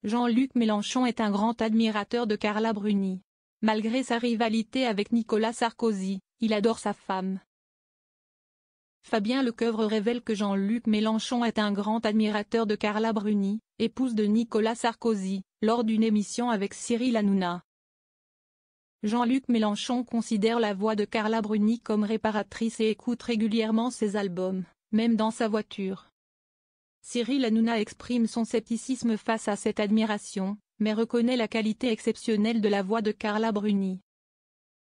Jean-Luc Mélenchon est un grand admirateur de Carla Bruni. Malgré sa rivalité avec Nicolas Sarkozy, il adore sa femme. Fabien Lecoeuvre révèle que Jean-Luc Mélenchon est un grand admirateur de Carla Bruni, épouse de Nicolas Sarkozy, lors d'une émission avec Cyril Hanouna. Jean-Luc Mélenchon considère la voix de Carla Bruni comme réparatrice et écoute régulièrement ses albums, même dans sa voiture. Cyril Hanouna exprime son scepticisme face à cette admiration, mais reconnaît la qualité exceptionnelle de la voix de Carla Bruni.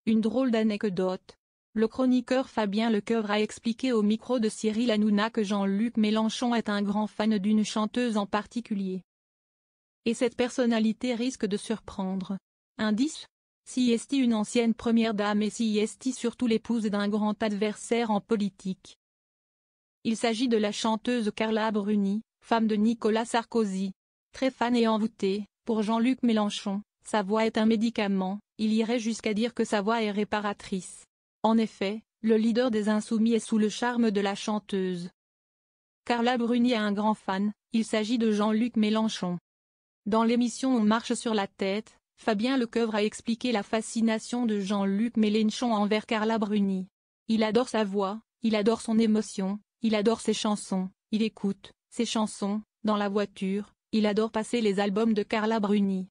Une drôle d'anecdote. Le chroniqueur Fabien Lecoeuvre a expliqué au micro de Cyril Hanouna que Jean-Luc Mélenchon est un grand fan d'une chanteuse en particulier. Et cette personnalité risque de surprendre. Indice ? Si est une ancienne première dame et si est surtout l'épouse d'un grand adversaire en politique. Il s'agit de la chanteuse Carla Bruni, femme de Nicolas Sarkozy. Très fan et envoûtée, pour Jean-Luc Mélenchon, sa voix est un médicament, il irait jusqu'à dire que sa voix est réparatrice. En effet, le leader des Insoumis est sous le charme de la chanteuse. Carla Bruni a un grand fan, il s'agit de Jean-Luc Mélenchon. Dans l'émission On marche sur la tête, Fabien Lecoeuvre a expliqué la fascination de Jean-Luc Mélenchon envers Carla Bruni. Il adore sa voix, il adore son émotion, il adore ses chansons, il écoute ses chansons dans la voiture, il adore passer les albums de Carla Bruni.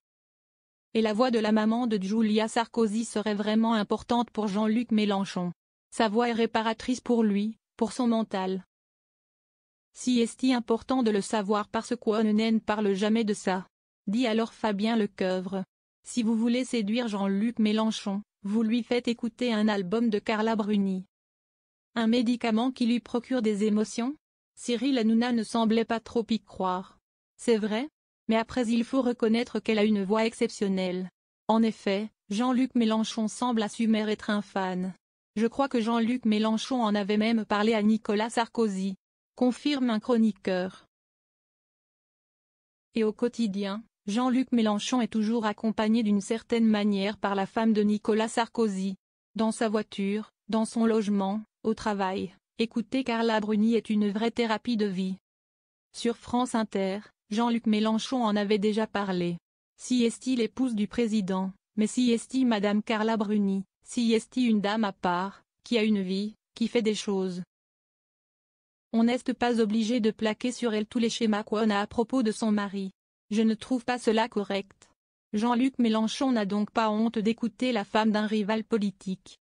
Et la voix de la maman de Julia Sarkozy serait vraiment importante pour Jean-Luc Mélenchon. Sa voix est réparatrice pour lui, pour son mental. Si est important de le savoir parce qu'on ne parle jamais de ça. Dit alors Fabien Lecoeuvre. Si vous voulez séduire Jean-Luc Mélenchon, vous lui faites écouter un album de Carla Bruni. Un médicament qui lui procure des émotions ? Cyril Hanouna ne semblait pas trop y croire. C'est vrai ? Mais après il faut reconnaître qu'elle a une voix exceptionnelle. En effet, Jean-Luc Mélenchon semble assumer être un fan. Je crois que Jean-Luc Mélenchon en avait même parlé à Nicolas Sarkozy. Confirme un chroniqueur. Et au quotidien, Jean-Luc Mélenchon est toujours accompagné d'une certaine manière par la femme de Nicolas Sarkozy. Dans sa voiture, dans son logement, au travail, écouter Carla Bruni est une vraie thérapie de vie. Sur France Inter, Jean-Luc Mélenchon en avait déjà parlé. Si est l'épouse du président, mais si est Madame Carla Bruni, si est une dame à part, qui a une vie, qui fait des choses. On n'est pas obligé de plaquer sur elle tous les schémas qu'on a à propos de son mari. Je ne trouve pas cela correct. Jean-Luc Mélenchon n'a donc pas honte d'écouter la femme d'un rival politique.